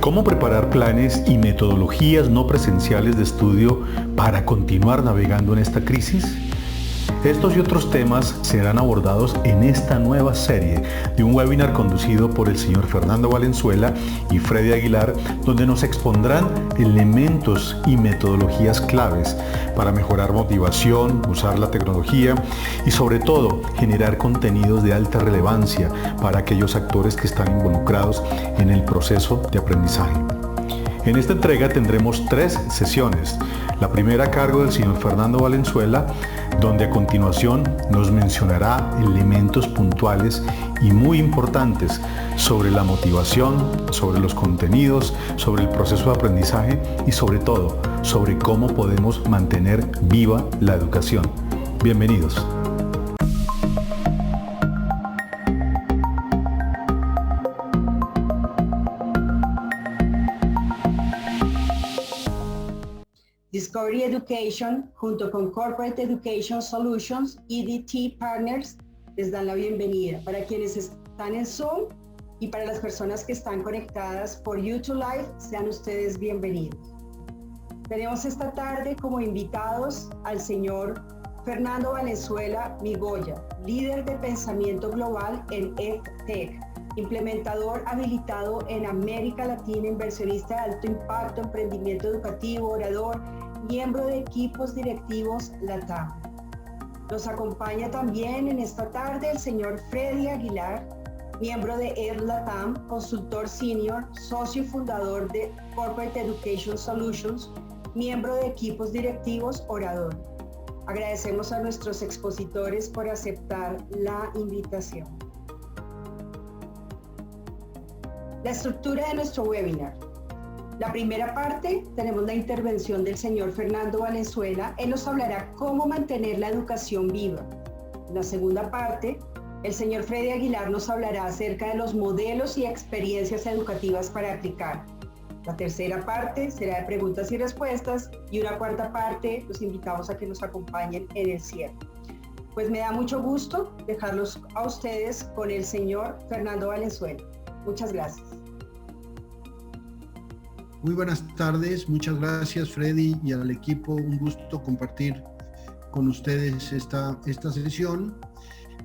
¿Cómo preparar planes y metodologías no presenciales de estudio para continuar navegando en esta crisis? Estos y otros temas serán abordados en esta nueva serie de un webinar conducido por el señor Fernando Valenzuela y Freddy Aguilar, donde nos expondrán elementos y metodologías claves para mejorar motivación, usar la tecnología y sobre todo generar contenidos de alta relevancia para aquellos actores que están involucrados en el proceso de aprendizaje. En esta entrega tendremos 3 sesiones. La primera a cargo del señor Fernando Valenzuela, donde a continuación nos mencionará elementos puntuales y muy importantes sobre la motivación, sobre los contenidos, sobre el proceso de aprendizaje y sobre todo, sobre cómo podemos mantener viva la educación. Bienvenidos. Discovery Education, junto con Corporate Education Solutions, EDT Partners, les dan la bienvenida. Para quienes están en Zoom y para las personas que están conectadas por YouTube Live, sean ustedes bienvenidos. Tenemos esta tarde como invitados al señor Fernando Valenzuela Migoya, líder de pensamiento global en EdTech, implementador habilitado en América Latina, inversionista de alto impacto, emprendimiento educativo, orador, miembro de equipos directivos LATAM. Nos acompaña también en esta tarde el señor Freddy Aguilar, miembro de EdLATAM, consultor senior, socio y fundador de Corporate Education Solutions, miembro de equipos directivos, orador. Agradecemos a nuestros expositores por aceptar la invitación. La estructura de nuestro webinar. La primera parte, tenemos la intervención del señor Fernando Valenzuela. Él nos hablará cómo mantener la educación viva. En la segunda parte, el señor Freddy Aguilar nos hablará acerca de los modelos y experiencias educativas para aplicar. La tercera parte será de preguntas y respuestas y una cuarta parte los invitamos a que nos acompañen en el cierre. Pues me da mucho gusto dejarlos a ustedes con el señor Fernando Valenzuela. Muchas gracias. Muy buenas tardes, muchas gracias Freddy y al equipo, un gusto compartir con ustedes esta sesión.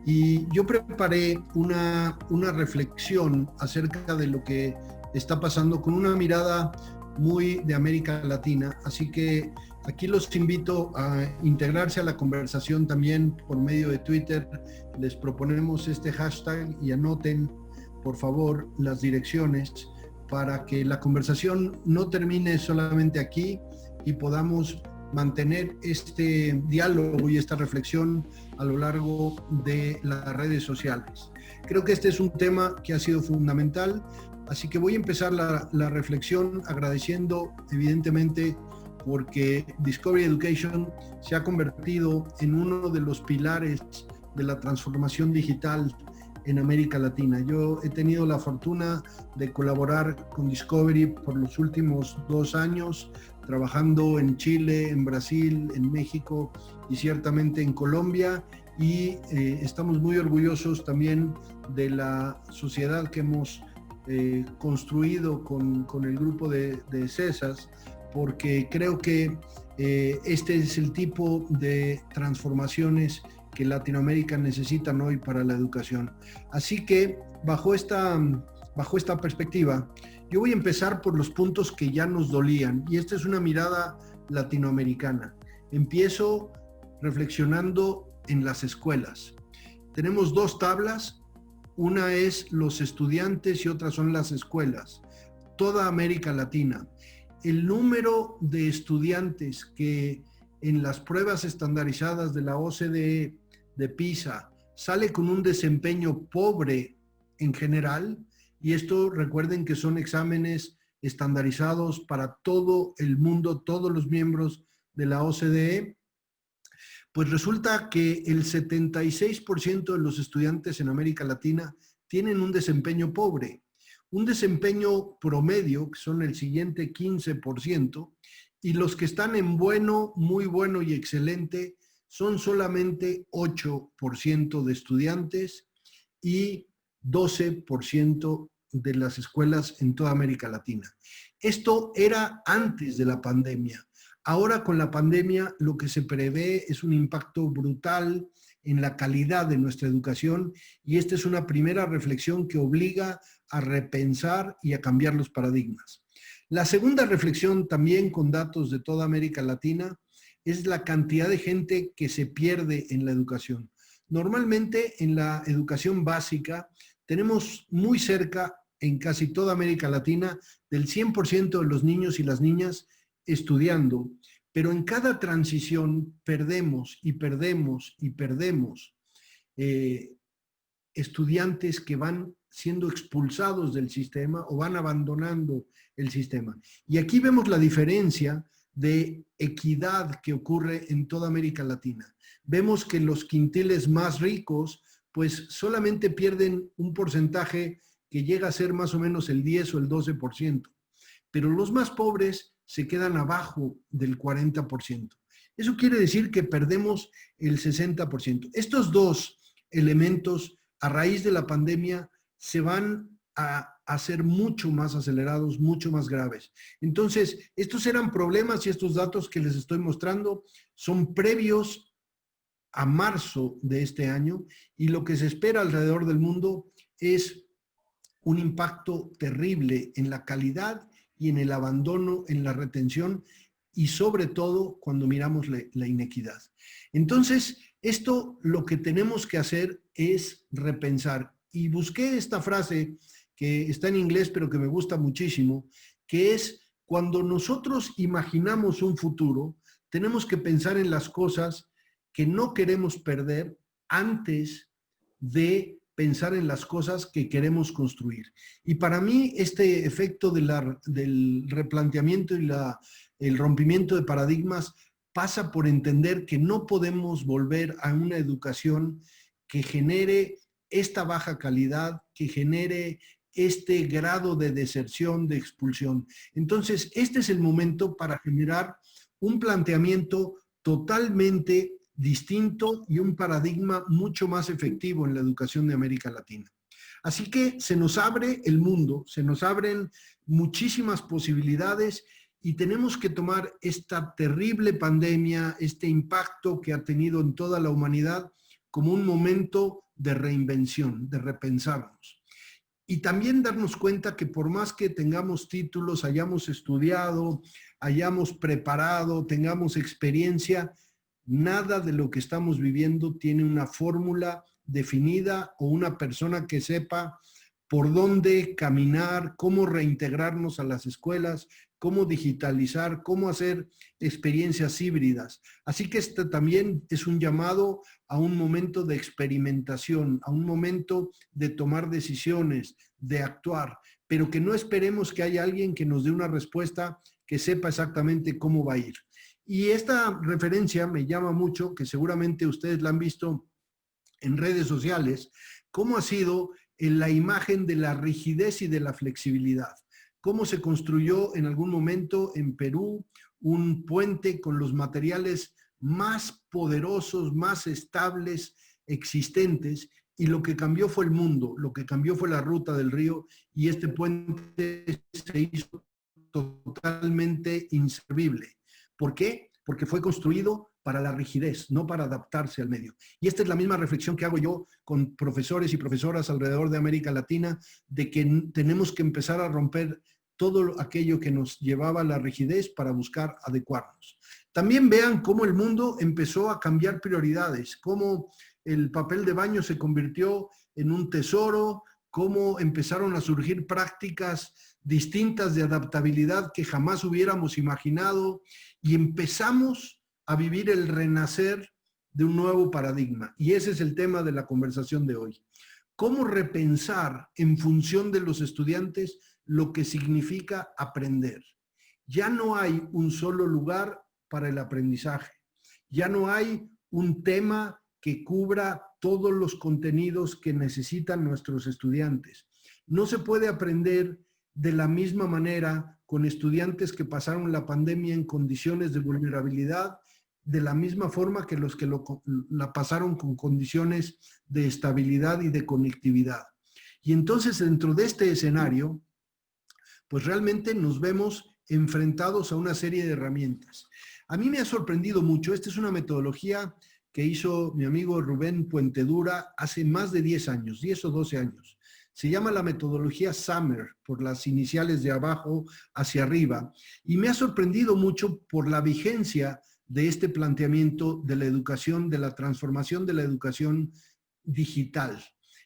Y yo preparé una reflexión acerca de lo que está pasando con una mirada muy de América Latina, así que aquí los invito a integrarse a la conversación también por medio de Twitter. Les proponemos este hashtag y anoten por favor las direcciones para que la conversación no termine solamente aquí y podamos mantener este diálogo y esta reflexión a lo largo de las redes sociales. Creo que este es un tema que ha sido fundamental, así que voy a empezar la reflexión agradeciendo evidentemente porque Discovery Education se ha convertido en uno de los pilares de la transformación digital en América Latina. Yo he tenido la fortuna de colaborar con Discovery por los últimos 2 años, trabajando en Chile, en Brasil, en México y ciertamente en Colombia, y estamos muy orgullosos también de la sociedad que hemos construido con el grupo de CESAS, porque creo que este es el tipo de transformaciones que Latinoamérica necesitan hoy para la educación. Así que bajo esta perspectiva, yo voy a empezar por los puntos que ya nos dolían, y esta es una mirada latinoamericana. Empiezo reflexionando en las escuelas. Tenemos 2 tablas, una es los estudiantes y otra son las escuelas. Toda América Latina. El número de estudiantes que en las pruebas estandarizadas de la OCDE, de PISA, sale con un desempeño pobre en general, y esto recuerden que son exámenes estandarizados para todo el mundo, todos los miembros de la OCDE, pues resulta que el 76% de los estudiantes en América Latina tienen un desempeño pobre. Un desempeño promedio, que son el siguiente 15%, y los que están en bueno, muy bueno y excelente son solamente 8% de estudiantes y 12% de las escuelas en toda América Latina. Esto era antes de la pandemia. Ahora con la pandemia lo que se prevé es un impacto brutal en la calidad de nuestra educación y esta es una primera reflexión que obliga a repensar y a cambiar los paradigmas. La segunda reflexión, también con datos de toda América Latina, es la cantidad de gente que se pierde en la educación. Normalmente en la educación básica tenemos muy cerca, en casi toda América Latina, del 100% de los niños y las niñas estudiando, pero en cada transición perdemos y perdemos y perdemos estudiantes que van siendo expulsados del sistema o van abandonando el sistema. Y aquí vemos la diferencia de equidad que ocurre en toda América Latina. Vemos que los quintiles más ricos pues solamente pierden un porcentaje que llega a ser más o menos el 10 o el 12%, pero los más pobres se quedan abajo del 40%. Eso quiere decir que perdemos el 60%. Estos dos elementos a raíz de la pandemia se van a ser mucho más acelerados, mucho más graves. Entonces, estos eran problemas y estos datos que les estoy mostrando son previos a marzo de este año y lo que se espera alrededor del mundo es un impacto terrible en la calidad y en el abandono, en la retención y sobre todo cuando miramos la inequidad. Entonces, esto lo que tenemos que hacer es repensar. Y busqué esta frase que está en inglés, pero que me gusta muchísimo, que es: cuando nosotros imaginamos un futuro, tenemos que pensar en las cosas que no queremos perder antes de pensar en las cosas que queremos construir. Y para mí este efecto del replanteamiento y el rompimiento de paradigmas pasa por entender que no podemos volver a una educación que genere esta baja calidad, que genere este grado de deserción, de expulsión. Entonces, este es el momento para generar un planteamiento totalmente distinto y un paradigma mucho más efectivo en la educación de América Latina. Así que se nos abre el mundo, se nos abren muchísimas posibilidades y tenemos que tomar esta terrible pandemia, este impacto que ha tenido en toda la humanidad como un momento de reinvención, de repensarnos. Y también darnos cuenta que por más que tengamos títulos, hayamos estudiado, hayamos preparado, tengamos experiencia, nada de lo que estamos viviendo tiene una fórmula definida o una persona que sepa por dónde caminar, cómo reintegrarnos a las escuelas, cómo digitalizar, cómo hacer experiencias híbridas. Así que este también es un llamado a un momento de experimentación, a un momento de tomar decisiones, de actuar, pero que no esperemos que haya alguien que nos dé una respuesta que sepa exactamente cómo va a ir. Y esta referencia me llama mucho, que seguramente ustedes la han visto en redes sociales, cómo ha sido en la imagen de la rigidez y de la flexibilidad. Cómo se construyó en algún momento en Perú un puente con los materiales más poderosos, más estables existentes, y lo que cambió fue el mundo, lo que cambió fue la ruta del río, y este puente se hizo totalmente inservible. ¿Por qué? Porque fue construido para la rigidez, no para adaptarse al medio. Y esta es la misma reflexión que hago yo con profesores y profesoras alrededor de América Latina, de que tenemos que empezar a romper todo aquello que nos llevaba a la rigidez para buscar adecuarnos. También vean cómo el mundo empezó a cambiar prioridades, cómo el papel de baño se convirtió en un tesoro, cómo empezaron a surgir prácticas distintas de adaptabilidad que jamás hubiéramos imaginado, y empezamos a vivir el renacer de un nuevo paradigma. Y ese es el tema de la conversación de hoy. ¿Cómo repensar en función de los estudiantes lo que significa aprender? Ya no hay un solo lugar para el aprendizaje. Ya no hay un tema que cubra todos los contenidos que necesitan nuestros estudiantes. No se puede aprender de la misma manera con estudiantes que pasaron la pandemia en condiciones de vulnerabilidad, de la misma forma que los que la pasaron con condiciones de estabilidad y de conectividad. Y entonces dentro de este escenario, pues realmente nos vemos enfrentados a una serie de herramientas. A mí me ha sorprendido mucho, esta es una metodología que hizo mi amigo Rubén Puentedura hace más de 10 años, 10 o 12 años. Se llama la metodología Summer, por las iniciales de abajo hacia arriba, y me ha sorprendido mucho por la vigencia de este planteamiento de la educación, de la transformación de la educación digital.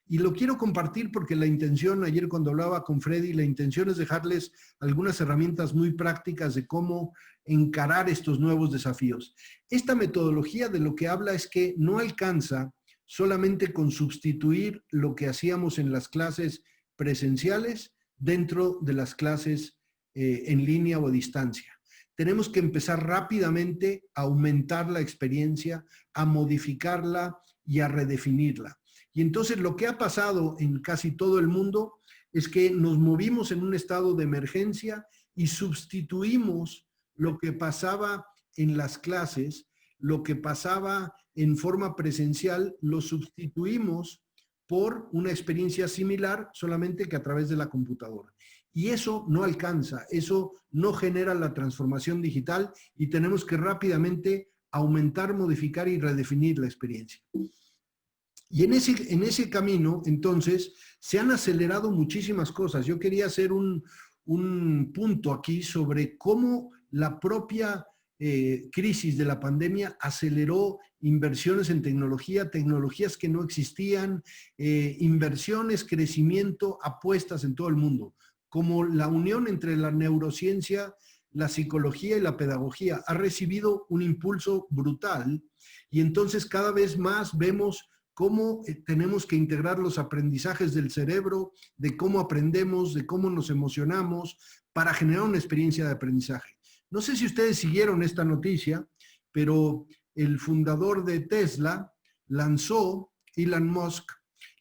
Y lo quiero compartir porque la intención, ayer cuando hablaba con Freddy, la intención es dejarles algunas herramientas muy prácticas de cómo encarar estos nuevos desafíos. Esta metodología de lo que habla es que no alcanza solamente con sustituir lo que hacíamos en las clases presenciales dentro de las clases en línea o a distancia. Tenemos que empezar rápidamente a aumentar la experiencia, a modificarla y a redefinirla. Y entonces lo que ha pasado en casi todo el mundo es que nos movimos en un estado de emergencia y sustituimos lo que pasaba en las clases, lo que pasaba en forma presencial, lo sustituimos por una experiencia similar, solamente que a través de la computadora. Y eso no alcanza, eso no genera la transformación digital y tenemos que rápidamente aumentar, modificar y redefinir la experiencia. Y en ese camino, entonces, se han acelerado muchísimas cosas. Yo quería hacer un punto aquí sobre cómo la propia crisis de la pandemia aceleró inversiones en tecnología, tecnologías que no existían, inversiones, crecimiento, apuestas en todo el mundo, como la unión entre la neurociencia, la psicología y la pedagogía ha recibido un impulso brutal y entonces cada vez más vemos cómo tenemos que integrar los aprendizajes del cerebro, de cómo aprendemos, de cómo nos emocionamos para generar una experiencia de aprendizaje. No sé si ustedes siguieron esta noticia, pero el fundador de Tesla lanzó, Elon Musk,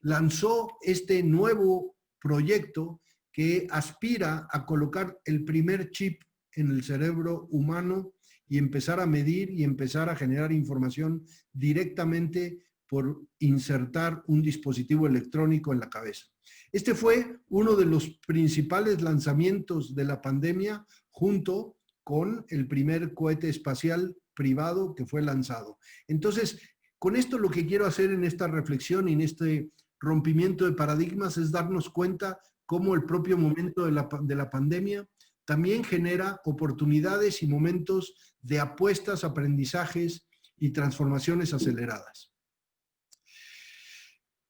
lanzó este nuevo proyecto que aspira a colocar el primer chip en el cerebro humano y empezar a medir y empezar a generar información directamente por insertar un dispositivo electrónico en la cabeza. Este fue uno de los principales lanzamientos de la pandemia junto con el primer cohete espacial privado que fue lanzado. Entonces, con esto lo que quiero hacer en esta reflexión y en este rompimiento de paradigmas es darnos cuenta cómo el propio momento de la pandemia también genera oportunidades y momentos de apuestas, aprendizajes y transformaciones aceleradas.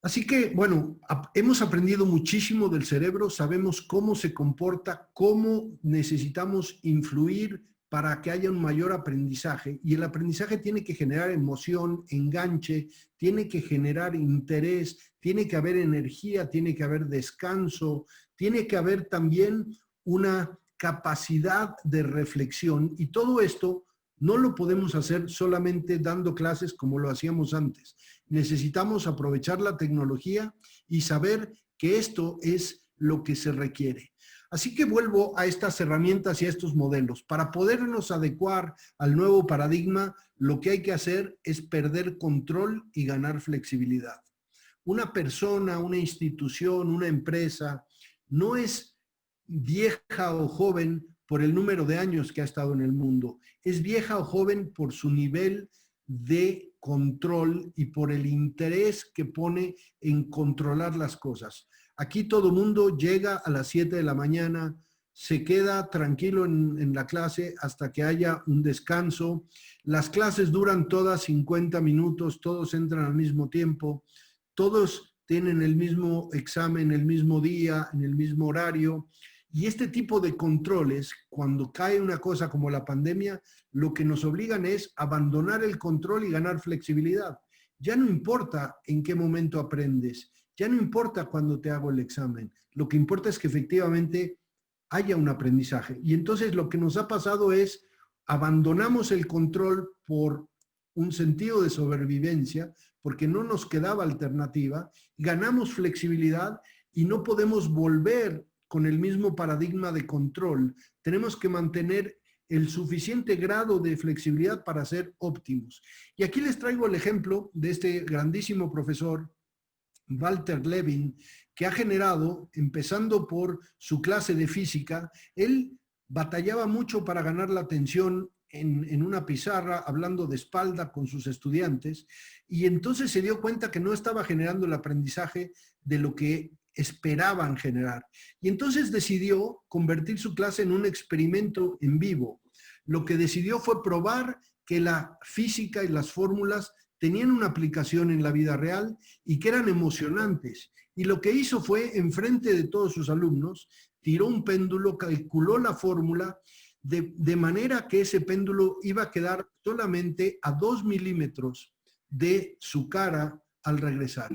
Así que, bueno, hemos aprendido muchísimo del cerebro, sabemos cómo se comporta, cómo necesitamos influir para que haya un mayor aprendizaje. Y el aprendizaje tiene que generar emoción, enganche, tiene que generar interés, tiene que haber energía, tiene que haber descanso, tiene que haber también una capacidad de reflexión. Y todo esto no lo podemos hacer solamente dando clases como lo hacíamos antes. Necesitamos aprovechar la tecnología y saber que esto es lo que se requiere. Así que vuelvo a estas herramientas y a estos modelos. Para podernos adecuar al nuevo paradigma, lo que hay que hacer es perder control y ganar flexibilidad. Una persona, una institución, una empresa, no es vieja o joven por el número de años que ha estado en el mundo. Es vieja o joven por su nivel de control y por el interés que pone en controlar las cosas. Aquí todo mundo llega a las 7 de la mañana, se queda tranquilo en la clase hasta que haya un descanso. Las clases duran todas 50 minutos, todos entran al mismo tiempo, todos tienen el mismo examen, el mismo día, en el mismo horario. Y este tipo de controles, cuando cae una cosa como la pandemia, lo que nos obligan es abandonar el control y ganar flexibilidad. Ya no importa en qué momento aprendes, ya no importa cuándo te hago el examen. Lo que importa es que efectivamente haya un aprendizaje. Y entonces lo que nos ha pasado es abandonamos el control por un sentido de sobrevivencia, porque no nos quedaba alternativa, ganamos flexibilidad y no podemos volver con el mismo paradigma de control. Tenemos que mantener el suficiente grado de flexibilidad para ser óptimos. Y aquí les traigo el ejemplo de este grandísimo profesor Walter Levin, que ha generado, empezando por su clase de física, él batallaba mucho para ganar la atención en una pizarra, hablando de espalda con sus estudiantes, y entonces se dio cuenta que no estaba generando el aprendizaje de lo que esperaban generar. Y entonces decidió convertir su clase en un experimento en vivo. Lo que decidió fue probar que la física y las fórmulas tenían una aplicación en la vida real y que eran emocionantes. Y lo que hizo fue, enfrente de todos sus alumnos, tiró un péndulo, calculó la fórmula, de manera que ese péndulo iba a quedar solamente a 2 milímetros de su cara al regresar.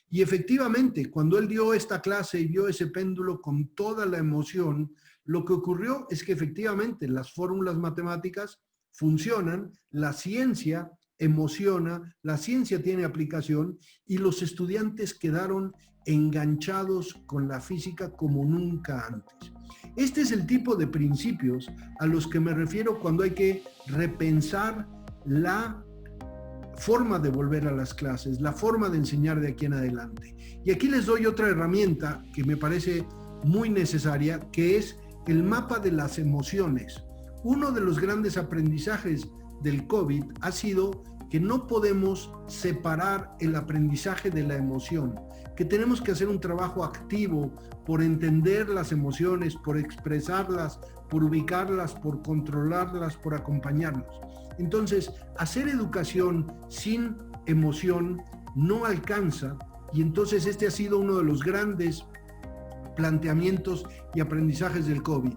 Y efectivamente, cuando él dio esta clase y vio ese péndulo con toda la emoción, lo que ocurrió es que efectivamente las fórmulas matemáticas funcionan, la ciencia emociona, la ciencia tiene aplicación y los estudiantes quedaron enganchados con la física como nunca antes. Este es el tipo de principios a los que me refiero cuando hay que repensar la forma de volver a las clases, la forma de enseñar de aquí en adelante. Y aquí les doy otra herramienta que me parece muy necesaria, que es el mapa de las emociones. Uno de los grandes aprendizajes del COVID ha sido que no podemos separar el aprendizaje de la emoción, que tenemos que hacer un trabajo activo por entender las emociones, por expresarlas, por ubicarlas, por controlarlas, por acompañarnos. Entonces, hacer educación sin emoción no alcanza, y entonces este ha sido uno de los grandes planteamientos y aprendizajes del COVID.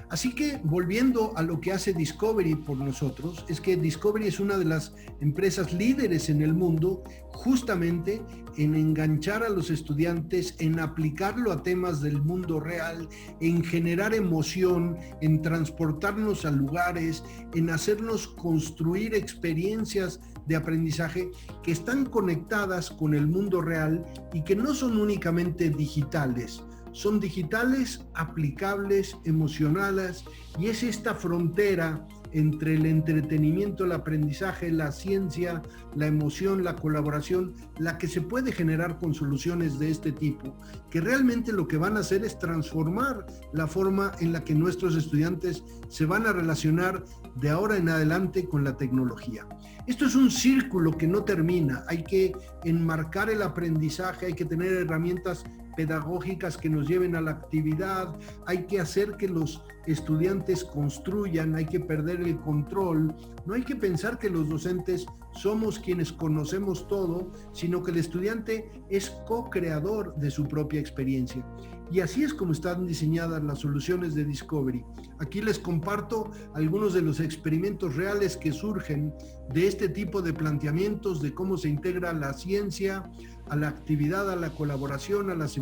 Así que, volviendo a lo que hace Discovery por nosotros, es que Discovery es una de las empresas líderes en el mundo justamente en enganchar a los estudiantes, en aplicarlo a temas del mundo real, en generar emoción, en transportarnos a lugares, en hacernos construir experiencias de aprendizaje que están conectadas con el mundo real y que no son únicamente digitales. Son digitales, aplicables, emocionales, y es esta frontera entre el entretenimiento, el aprendizaje, la ciencia, la emoción, la colaboración, la que se puede generar con soluciones de este tipo, que realmente lo que van a hacer es transformar la forma en la que nuestros estudiantes se van a relacionar de ahora en adelante con la tecnología. Esto es un círculo que no termina, hay que enmarcar el aprendizaje, hay que tener herramientas pedagógicas que nos lleven a la actividad, hay que hacer que los estudiantes construyan, hay que perder el control, no hay que pensar que los docentes somos quienes conocemos todo, sino que el estudiante es co-creador de su propia experiencia. Y así es como están diseñadas las soluciones de Discovery. Aquí les comparto algunos de los experimentos reales que surgen de este tipo de planteamientos de cómo se integra la ciencia a la actividad, a la colaboración, a las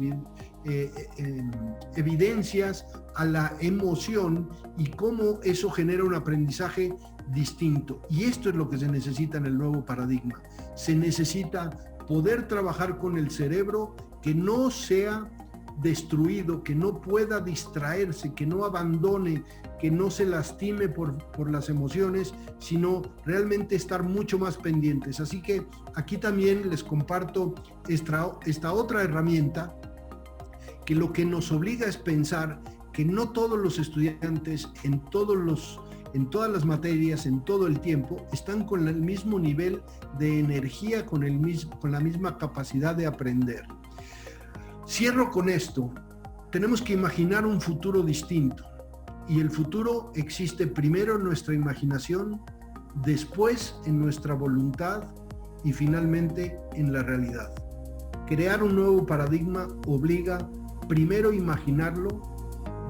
evidencias, a la emoción, y cómo eso genera un aprendizaje distinto. Y esto es lo que se necesita en el nuevo paradigma. Se necesita poder trabajar con el cerebro que no sea destruido, que no pueda distraerse, que no abandone, que no se lastime por las emociones, sino realmente estar mucho más pendientes. Así que aquí también les comparto esta otra herramienta, que lo que nos obliga es pensar que no todos los estudiantes en todas las materias, en todo el tiempo, están con el mismo nivel de energía, con la misma capacidad de aprender. Cierro con esto. Tenemos que imaginar un futuro distinto, y el futuro existe primero en nuestra imaginación, después en nuestra voluntad y finalmente en la realidad. Crear un nuevo paradigma obliga primero imaginarlo,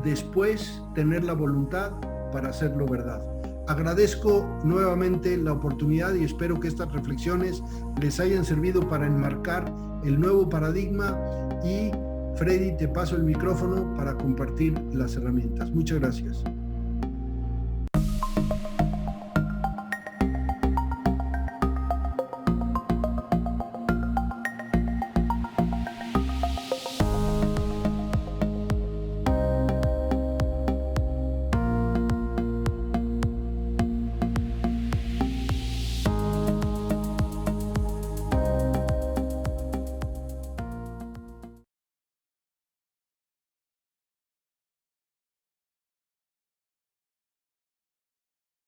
después tener la voluntad para hacerlo verdad. Agradezco nuevamente la oportunidad y espero que estas reflexiones les hayan servido para enmarcar el nuevo paradigma. Y Freddy, te paso el micrófono para compartir las herramientas. Muchas gracias.